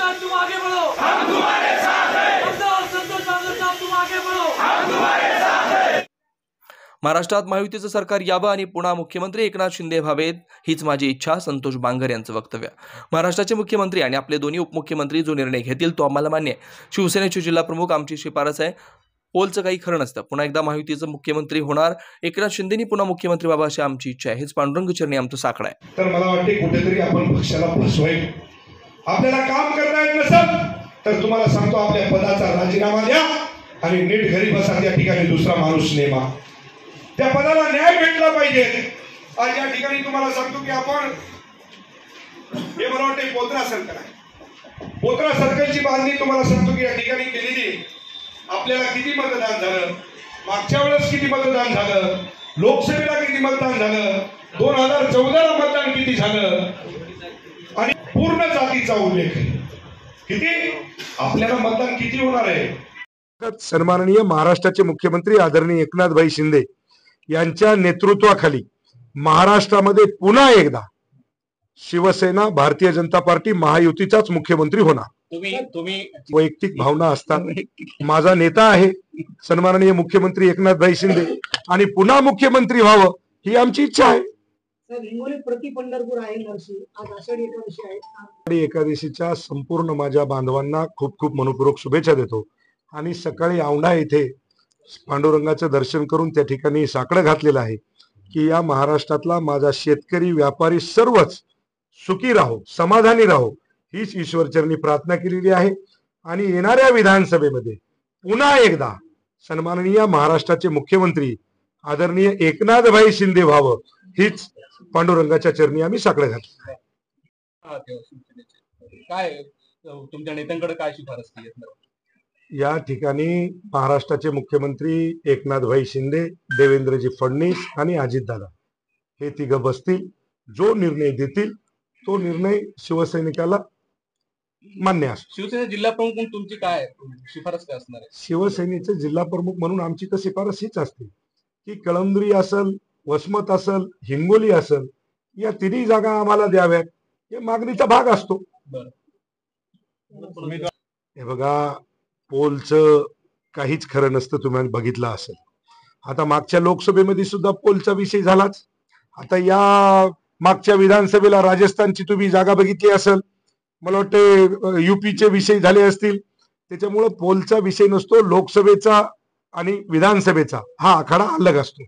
साथ, तुम आगे बढ़ो, हम तुम्हारे साथ हैं। संतोष बांगर साहब, तुम आगे बढ़ो, हम तुम्हारे साथ हैं। महाराष्ट्रात महायुतीचं सरकार यावं आणि पुन्हा मुख्यमंत्री एकनाथ शिंदे व्हावेत हीच माझी इच्छा, संतोष बांगर यांचं वक्तव्य। महाराष्ट्राचे मुख्यमंत्री आणि आपले दोन्ही उपमुख्यमंत्री जो निर्णय घेतील तो आम्हाला मान्य आहे। शिवसेनेचे जिल्हा प्रमुख आमची शिफारस आहे। पोलचं काही खरं नसतं, पुन्हा एकदा महायुतीचं मुख्यमंत्री होणार, एकनाथ शिंदेनी पुन्हा मुख्यमंत्री व्हावं अशी आमची इच्छा आहे। हेच पांडुरंग चरणी आमचं साकडं आहे। तर मला वाटते कुठेतरी आपण पक्षाला फसवायला, आपल्याला काम करता येत नसेल तर तुम्हाला सांगतो आपल्या पदाचा राजीनामा द्या आणि नीट घरी बसा, त्या ठिकाणी दुसरा माणूस नेमा, त्या पदाला न्याय भेटला पाहिजे। आज या ठिकाणी तुम्हाला सांगतो की आपण हे मला वाटते पोत्रा सर्कल आहे, पोत्रा सर्कलची बांधणी तुम्हाला सांगतो की या ठिकाणी केलेली, आपल्याला किती मतदान झालं, मागच्या वेळेस किती मतदान झालं, लोकसभेला किती मतदान झालं, 2014ला मतदान किती झालं आणि पूर्ण जातीचा उल्लेख किती, आपल्याला मतदान किती होणार आहे। सन्माननीय महाराष्ट्राचे मुख्यमंत्री आदरणीय एकनाथभाई शिंदे यांच्या नेतृत्वाखाली महाराष्ट्रामध्ये पुन्हा एकदा शिवसेना, भारतीय जनता पार्टी, महायुतीचाच मुख्यमंत्री होणार। तुम्ही वैयक्तिक भावना असतात, माझा नेता आहे सन्माननीय मुख्यमंत्री एकनाथभाई शिंदे आणि पुन्हा मुख्यमंत्री व्हावं ही आमची इच्छा आहे। प्रति पंढरपूर आहे नरसी, आज आषाढी एकादशी आहे। आषाढी एकादशीच्या संपूर्ण माझ्या बांधवांना खूप खूप मनपूर्वक शुभेच्छा देतो आणि सकाळी औंढा येथे पांडुरंगाचं दर्शन करून त्या ठिकाणी साकडं घातलेलं आहे की या महाराष्ट्रातला माझा शेतकरी, व्यापारी सर्वच सुखी राहो, समाधानी राहो हीच ईश्वरचरणी प्रार्थना केलेली आहे। आणि येणाऱ्या विधानसभेमध्ये पुन्हा एकदा सन्माननीय महाराष्ट्राचे मुख्यमंत्री आदरणीय एकनाथभाई शिंदे व्हावं हीच पांडुरंगाच्या चरणी आम्ही साकडं घातलं। काय तुमच्या नेत्यांकडे काय शिफारस केली? या ठिकाणी महाराष्ट्राचे मुख्यमंत्री एकनाथभाई शिंदे, देवेंद्रजी फडणवीस आणि अजितदादा हे तिघं बसतील, जो निर्णय देतील तो निर्णय शिवसैनिकाला मान्य असतो। शिवसेना जिल्हा प्रमुख म्हणून तुमची काय शिफारस काय असणार आहे? शिवसेनेचे जिल्हा प्रमुख म्हणून आमची तर शिफारस हीच असते की कळमनुरी असेल, वसमत असेल, हिंगोली असेल, या तिन्ही जागा आम्हाला द्याव्यात, हे मागणीचा भाग असतो। हे बघा, पोलचं काहीच खरं नसतं, तुम्ही बघितलं असेल। आता मागच्या लोकसभेमध्ये सुद्धा पोलचा विषय झालाच, आता या मागच्या विधानसभेला राजस्थानची तुम्ही जागा बघितली असेल, मला वाटतं युपीचे विषय झाले असतील। त्याच्यामुळे पोलचा विषय नसतो, लोकसभेचा आणि विधानसभेचा हा आखाडा अलग असतो।